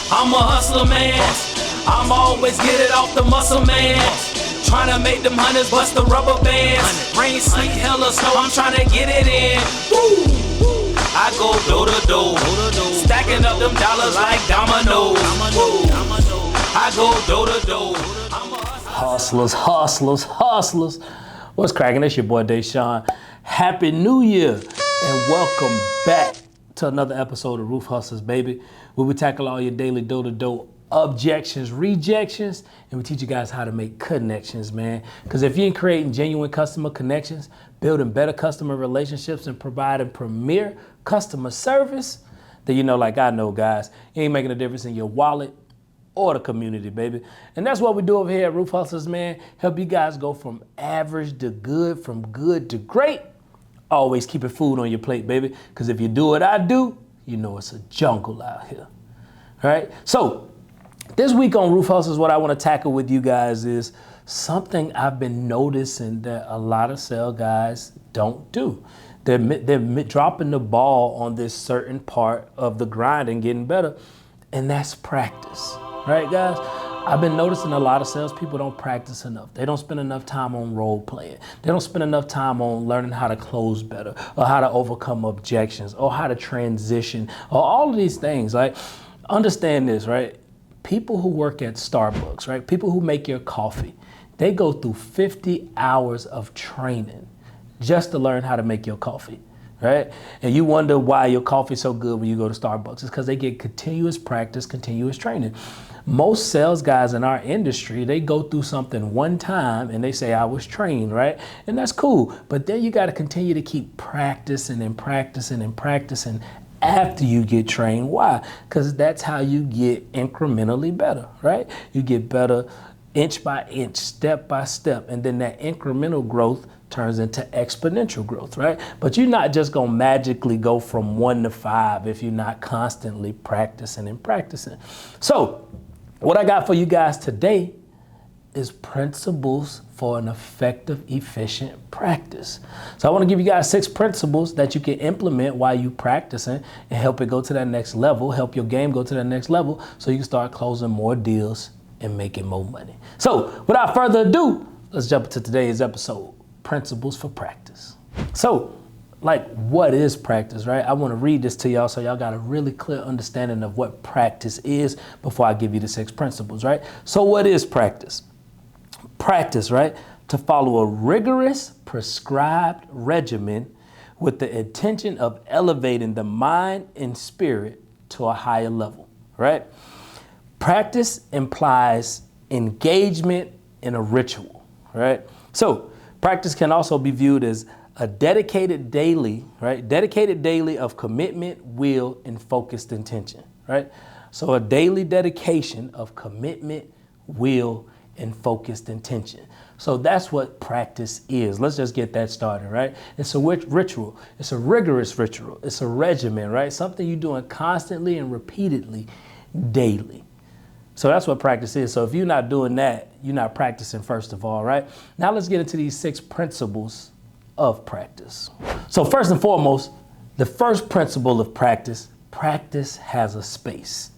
I'm a hustler, man. I'm always get it off the muscle, man. Tryna make them hundreds bust the rubber bands. Rain, sleet, hell or snow, I'm tryna get it in. Woo! I go door to door, stacking up them dollars like dominoes. I go door to door. Hustlers, hustlers, hustlers. What's cracking? It's your boy Deshaun. Happy New Year and welcome back to another episode of Roof Hustlers, baby, where we tackle all your daily door-to-door objections, rejections, and we teach you guys how to make connections, man. Because if you ain't creating genuine customer connections, building better customer relationships, and providing premier customer service, then you know, like I know, guys, you ain't making a difference in your wallet or the community, baby. And that's what we do over here at Roof Hustlers, man. Help you guys go from average to good, from good to great. Always keeping food on your plate, baby. Because if you do what I do, you know it's a jungle out here. All right? So this week on Roof Hustlers, what I want to tackle with you guys is something I've been noticing that a lot of sales guys don't do. They're dropping the ball on this certain part of the grind and getting better, and that's practice. Right, guys? I've been noticing a lot of salespeople don't practice enough. They don't spend enough time on role playing. They don't spend enough time on learning how to close better, or how to overcome objections, or how to transition, or all of these things. Like, understand this, right? People who work at Starbucks, right? People who make your coffee, they go through 50 hours of training just to learn how to make your coffee. Right? And you wonder why your coffee's so good when you go to Starbucks. It's because they get continuous practice, continuous training. Most sales guys in our industry, they go through something one time and they say, I was trained, right? And that's cool. But then you got to continue to keep practicing and practicing and practicing after you get trained. Why? Because that's how you get incrementally better, right? You get better inch by inch, step by step, and then that incremental growth turns into exponential growth, right? But you're not just gonna magically go from 1 to 5 if you're not constantly practicing and practicing. So what I got for you guys today is principles for an effective, efficient practice. So I wanna give you guys 6 principles that you can implement while you practicing and help it go to that next level, help your game go to that next level so you can start closing more deals and making more money. So without further ado, let's jump into today's episode. Principles for practice. So, like, what is practice, right? I want to read this to y'all so y'all got a really clear understanding of what practice is before I give you the 6 principles, right? So what is practice? Practice, right? To follow a rigorous prescribed regimen with the intention of elevating the mind and spirit to a higher level, right? Practice implies engagement in a ritual, right? So practice can also be viewed as a dedicated daily, right? Dedicated daily of commitment, will, and focused intention, right? So a daily dedication of commitment, will, and focused intention. So that's what practice is. Let's just get that started, right? It's a ritual. It's a rigorous ritual. It's a regimen, right? Something you're doing constantly and repeatedly daily. So that's what practice is. So if you're not doing that, you're not practicing, first of all, right? Now let's get into these 6 principles of practice. So first and foremost, the first principle of practice, practice has a space.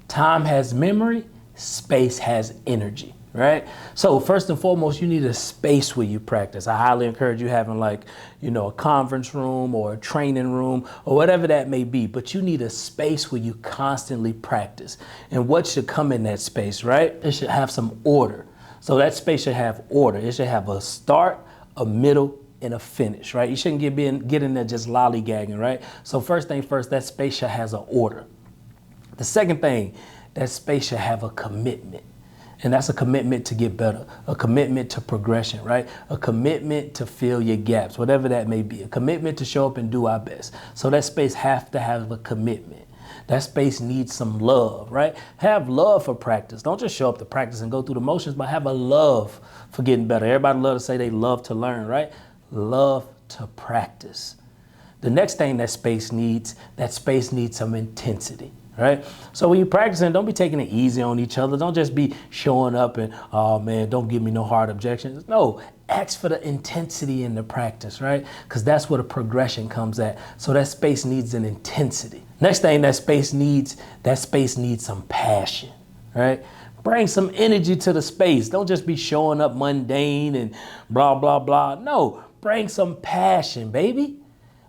Time has memory, space has energy, right? So first and foremost, you need a space where you practice. I highly encourage you having, like, you know, a conference room or a training room or whatever that may be, but you need a space where you constantly practice. And what should come in that space, right? It should have some order. So that space should have order. It should have a start, a middle, and a finish, right? You shouldn't get in there just lollygagging, right? So first thing first, that space should have an order. The second thing, that space should have a commitment. And that's a commitment to get better, a commitment to progression, right? A commitment to fill your gaps, whatever that may be, a commitment to show up and do our best. So that space has to have a commitment. That space needs some love, right? Have love for practice. Don't just show up to practice and go through the motions, but have a love for getting better. Everybody love to say they love to learn, right? Love to practice. The next thing that space needs some intensity. Right? So when you're practicing, don't be taking it easy on each other. Don't just be showing up and, oh man, don't give me no hard objections. No, ask for the intensity in the practice, right? Because that's where the progression comes at. So that space needs an intensity. Next thing that space needs some passion, right? Bring some energy to the space. Don't just be showing up mundane and blah, blah, blah. No, bring some passion, baby.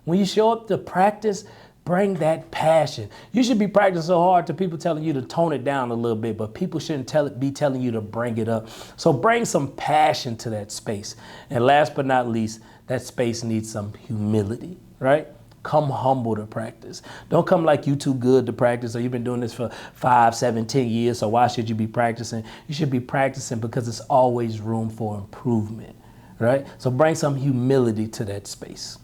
When you show up to practice, bring that passion. You should be practicing so hard to people telling you to tone it down a little bit, but people shouldn't be telling you to bring it up. So bring some passion to that space. And last but not least, that space needs some humility, right? Come humble to practice. Don't come like you too good to practice or you've been doing this for 5, 7, 10 years, so why should you be practicing? You should be practicing because there's always room for improvement, right? So bring some humility to that space,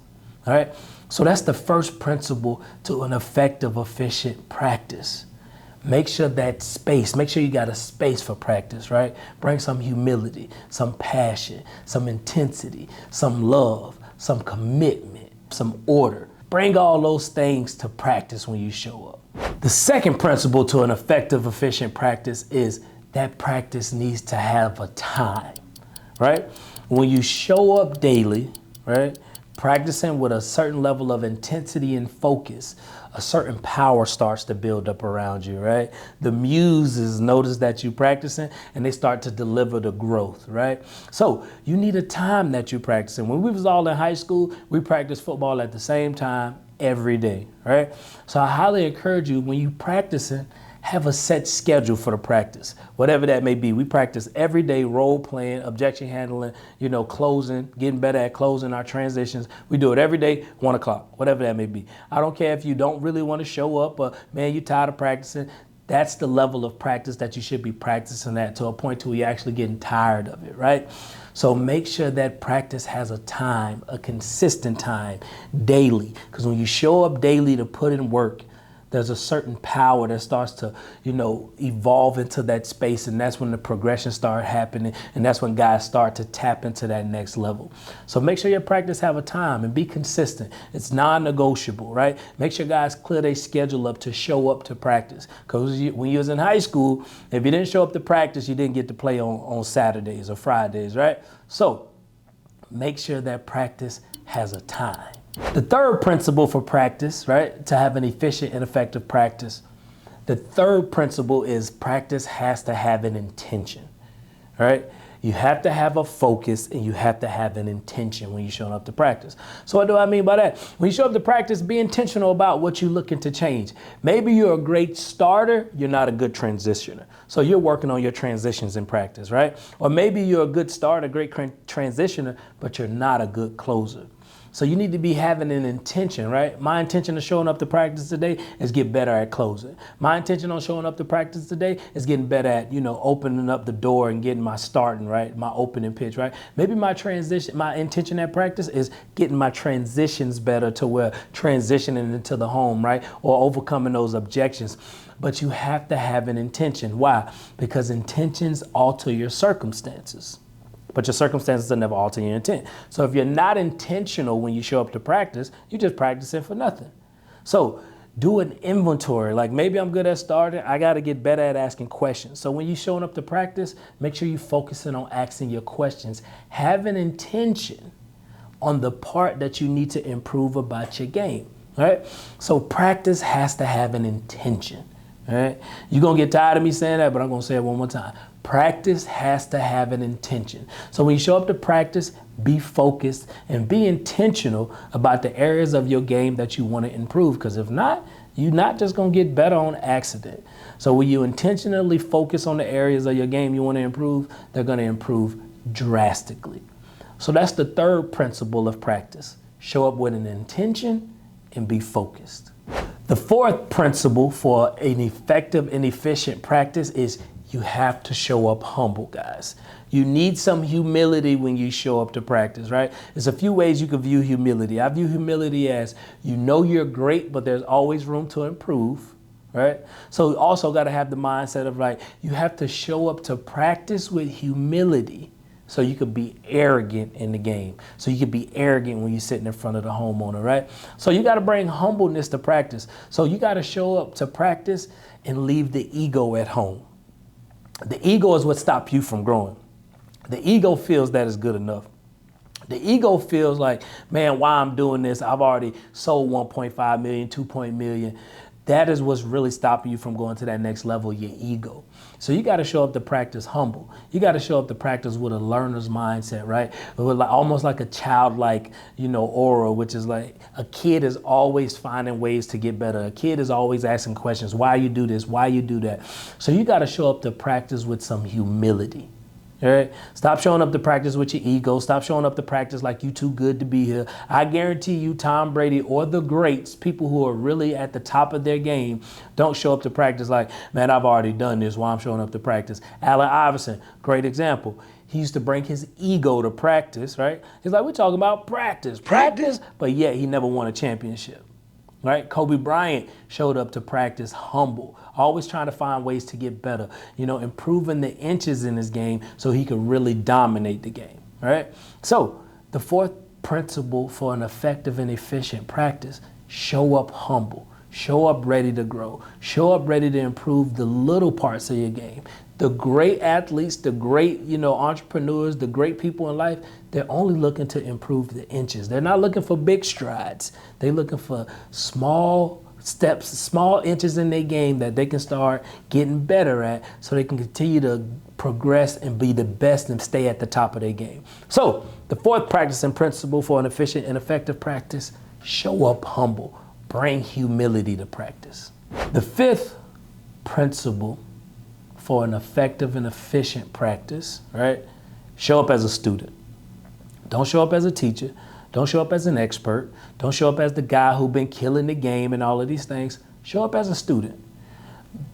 all right? So that's the first principle to an effective, efficient practice. Make sure that space, make sure you got a space for practice, right? Bring some humility, some passion, some intensity, some love, some commitment, some order. Bring all those things to practice when you show up. The second principle to an effective, efficient practice is that practice needs to have a time, right? When you show up daily, right, practicing with a certain level of intensity and focus, a certain power starts to build up around you, right? The muses notice that you're practicing and they start to deliver the growth, right? So you need a time that you're practicing. When we was all in high school, we practiced football at the same time every day, right? So I highly encourage you, when you practicing, have a set schedule for the practice, whatever that may be. We practice every day, role playing, objection handling, closing, getting better at closing our transitions. We do it every day, 1 o'clock, whatever that may be. I don't care if you don't really want to show up or, man, you're tired of practicing. That's the level of practice that you should be practicing at, to a point to where you're actually getting tired of it, right? So make sure that practice has a time, a consistent time, daily. Because when you show up daily to put in work, there's a certain power that starts to, evolve into that space. And that's when the progression starts happening. And that's when guys start to tap into that next level. So make sure your practice have a time and be consistent. It's non-negotiable, right? Make sure guys clear their schedule up to show up to practice. Because when you was in high school, if you didn't show up to practice, you didn't get to play on Saturdays or Fridays, right? So make sure that practice has a time. The third principle for practice, right, to have an efficient and effective practice, the third principle is practice has to have an intention, right? You have to have a focus and you have to have an intention when you're showing up to practice. So what do I mean by that? When you show up to practice, be intentional about what you're looking to change. Maybe you're a great starter, you're not a good transitioner. So you're working on your transitions in practice, right? Or maybe you're a good starter, great transitioner, but you're not a good closer. So you need to be having an intention, right? My intention of showing up to practice today is get better at closing. My intention on showing up to practice today is getting better at, opening up the door and getting my starting, right? My opening pitch, right? Maybe my intention at practice is getting my transitions better to where transitioning into the home, right? Or overcoming those objections. But you have to have an intention. Why? Because intentions alter your circumstances. But your circumstances will never alter your intent. So if you're not intentional when you show up to practice, you're just practicing for nothing. So do an inventory. Like, maybe I'm good at starting. I got to get better at asking questions. So when you're showing up to practice, make sure you're focusing on asking your questions. Have an intention on the part that you need to improve about your game, right? So practice has to have an intention, right? You're going to get tired of me saying that, but I'm going to say it one more time. Practice has to have an intention. So when you show up to practice, be focused and be intentional about the areas of your game that you want to improve. Because if not, you're not just going to get better on accident. So when you intentionally focus on the areas of your game you want to improve, they're going to improve drastically. So that's the third principle of practice. Show up with an intention and be focused. The fourth principle for an effective and efficient practice is you have to show up humble, guys. You need some humility when you show up to practice, right? There's a few ways you can view humility. I view humility as you're great, but there's always room to improve, right? So you also got to have the mindset of you have to show up to practice with humility so you could be arrogant in the game. So you could be arrogant when you're sitting in front of the homeowner, right? So you got to bring humbleness to practice. So you got to show up to practice and leave the ego at home. The ego is what stops you from growing. The ego feels that is good enough. The ego feels like, man, why I'm doing this? I've already sold 1.5 million, 2 million. that is what's really stopping you from going to that next level, your ego. So you got to show up to practice humble. You got to show up to practice with a learner's mindset, right? With almost like a childlike, aura, which is like a kid is always finding ways to get better. A kid is always asking questions. Why you do this? Why you do that? So you got to show up to practice with some humility. All right. Stop showing up to practice with your ego. Stop showing up to practice like you too good to be here. I guarantee you, Tom Brady or the greats, people who are really at the top of their game, don't show up to practice like, man, I've already done this. Why I'm showing up to practice? Allen Iverson, great example. He used to bring his ego to practice, right? He's like, we're talking about practice, but yet he never won a championship. Right? Kobe Bryant showed up to practice humble, always trying to find ways to get better, improving the inches in his game so he could really dominate the game. Right? So the fourth principle for an effective and efficient practice, show up humble, show up ready to grow, show up ready to improve the little parts of your game. The great athletes, the great, entrepreneurs, the great people in life, they're only looking to improve the inches. They're not looking for big strides. They're looking for small steps, small inches in their game that they can start getting better at so they can continue to progress and be the best and stay at the top of their game. So the fourth practicing principle for an efficient and effective practice, show up humble, bring humility to practice. The fifth principle for an effective and efficient practice, right? Show up as a student. Don't show up as a teacher. Don't show up as an expert. Don't show up as the guy who's been killing the game and all of these things. Show up as a student.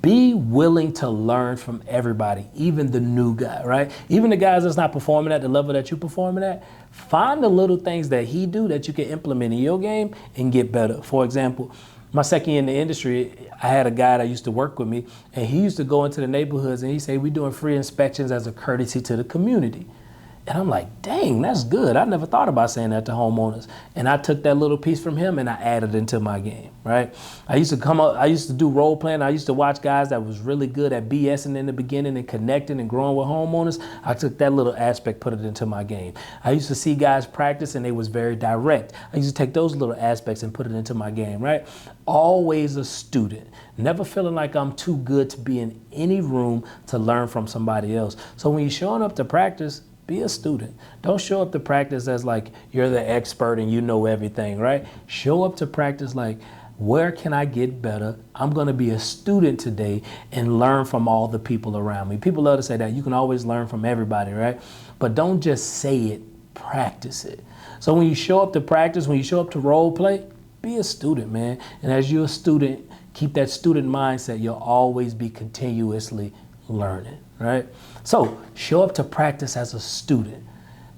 Be willing to learn from everybody, even the new guy, right? Even the guys that's not performing at the level that you're performing at. Find the little things that he do that you can implement in your game and get better. For example, my second year in the industry, I had a guy that used to work with me, and he used to go into the neighborhoods and he say, we're doing free inspections as a courtesy to the community. And I'm like, dang, that's good. I never thought about saying that to homeowners. And I took that little piece from him and I added it into my game, right? I used to do role playing. I used to watch guys that was really good at BSing in the beginning and connecting and growing with homeowners. I took that little aspect, put it into my game. I used to see guys practice and they was very direct. I used to take those little aspects and put it into my game, right? Always a student. Never feeling like I'm too good to be in any room to learn from somebody else. So when you're showing up to practice, be a student. Don't show up to practice as like you're the expert and you know everything, right? Show up to practice like, where can I get better? I'm going to be a student today and learn from all the people around me. People love to say that. You can always learn from everybody, right? But don't just say it, practice it. So when you show up to practice, when you show up to role play, be a student, man. And as you're a student, keep that student mindset. You'll always be continuously learning, right? So show up to practice as a student.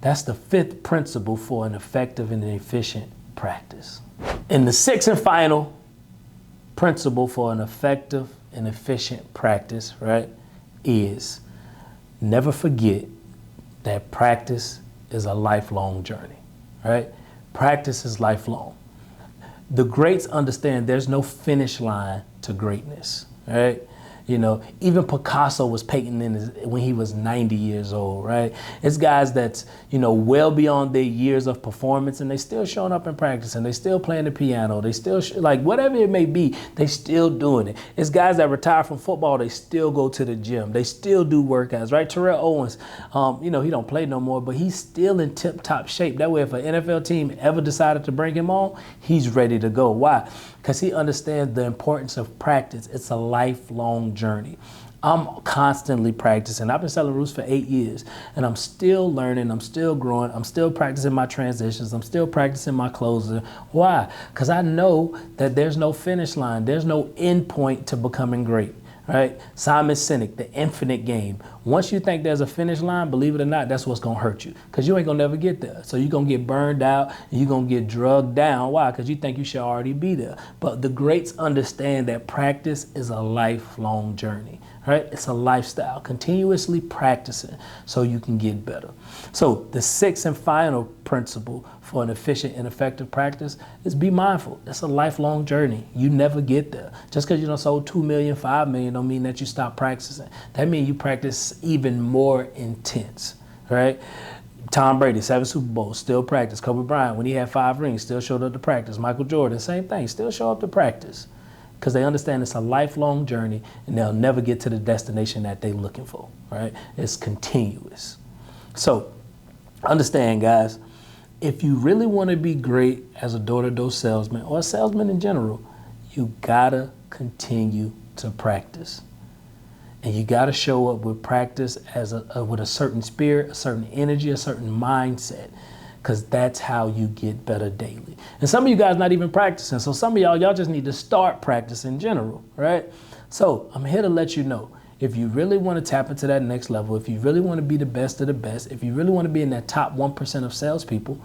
That's the fifth principle for an effective and efficient practice. And the sixth and final principle for an effective and efficient practice, right, is never forget that practice is a lifelong journey, right? Practice is lifelong. The greats understand there's no finish line to greatness, right? Even Picasso was painting when he was 90 years old, right? It's guys that's, well beyond their years of performance and they still showing up and practicing. They still playing the piano. They still, whatever it may be, they still doing it. It's guys that retire from football. They still go to the gym. They still do workouts, right? Terrell Owens, he don't play no more, but he's still in tip-top shape. That way, if an NFL team ever decided to bring him on, he's ready to go. Why? Because he understands the importance of practice. It's a lifelong journey. I'm constantly practicing. I've been selling roofs for 8 years and I'm still learning. I'm still growing. I'm still practicing my transitions. I'm still practicing my closer. Why? Because I know that there's no finish line. There's no end point to becoming great. Right? Simon Sinek, the infinite game. Once you think there's a finish line, believe it or not, that's what's going to hurt you because you ain't going to never get there. So you're going to get burned out and you're going to get drugged down. Why? Because you think you should already be there. But the greats understand that practice is a lifelong journey. Right? It's a lifestyle, continuously practicing so you can get better. So the sixth and final principle for an efficient and effective practice is be mindful. It's a lifelong journey. You never get there. Just because you done sold 2 million, 5 million don't mean that you stop practicing. That means you practice even more intense, right? Tom Brady, 7 Super Bowls, still practice. Kobe Bryant, when he had 5 rings, still showed up to practice. Michael Jordan, same thing, still show up to practice. because they understand it's a lifelong journey and they'll never get to the destination that they're looking for, right? It's continuous. So understand, guys, if you really want to be great as a door-to-door salesman or a salesman in general, you gotta continue to practice. And you gotta show up with practice with a certain spirit, a certain energy, a certain mindset, because that's how you get better daily. And some of you guys not even practicing. So some of y'all just need to start practicing in general, right? So I'm here to let you know, if you really want to tap into that next level, if you really want to be the best of the best, if you really want to be in that top 1% of salespeople,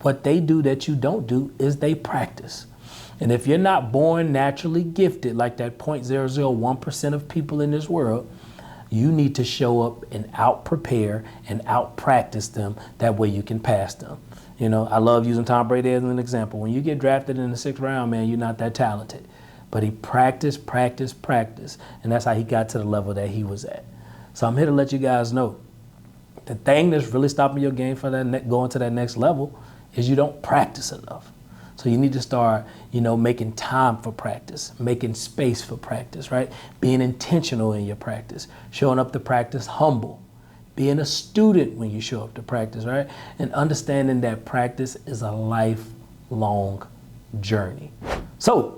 what they do that you don't do is they practice. And if you're not born naturally gifted like that 0.001% of people in this world, you need to show up and out prepare and out practice them. That way you can pass them. You know, I love using Tom Brady as an example. When you get drafted in the 6th round, man, you're not that talented. But he practiced. And that's how he got to the level that he was at. So I'm here to let you guys know, the thing that's really stopping your game for that going to that next level is you don't practice enough. So you need to start, making time for practice, making space for practice, right? Being intentional in your practice, showing up to practice humble, being a student when you show up to practice, right? And understanding that practice is a lifelong journey. So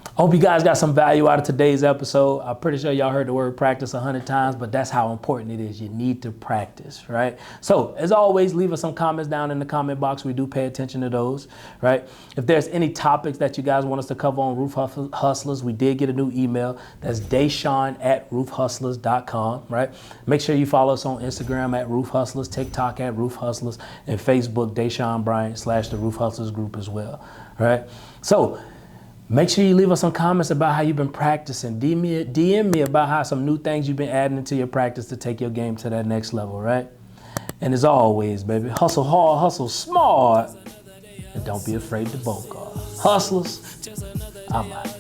I hope you guys got some value out of today's episode. I'm pretty sure y'all heard the word practice 100 times, but that's how important it is. You need to practice, right? So as always, leave us some comments down in the comment box. We do pay attention to those, right? If there's any topics that you guys want us to cover on Roof Hustlers, we did get a new email. That's Deshaun@roofhustlers.com, right? Make sure you follow us on Instagram at Roof Hustlers, TikTok at Roof Hustlers, and Facebook, Deshaun Bryant / the Roof Hustlers group as well, right? So make sure you leave us some comments about how you've been practicing. DM me about how some new things you've been adding into your practice to take your game to that next level, right? And as always, baby, hustle hard, hustle smart, and don't be afraid to bulk off. Hustlers, I'm out.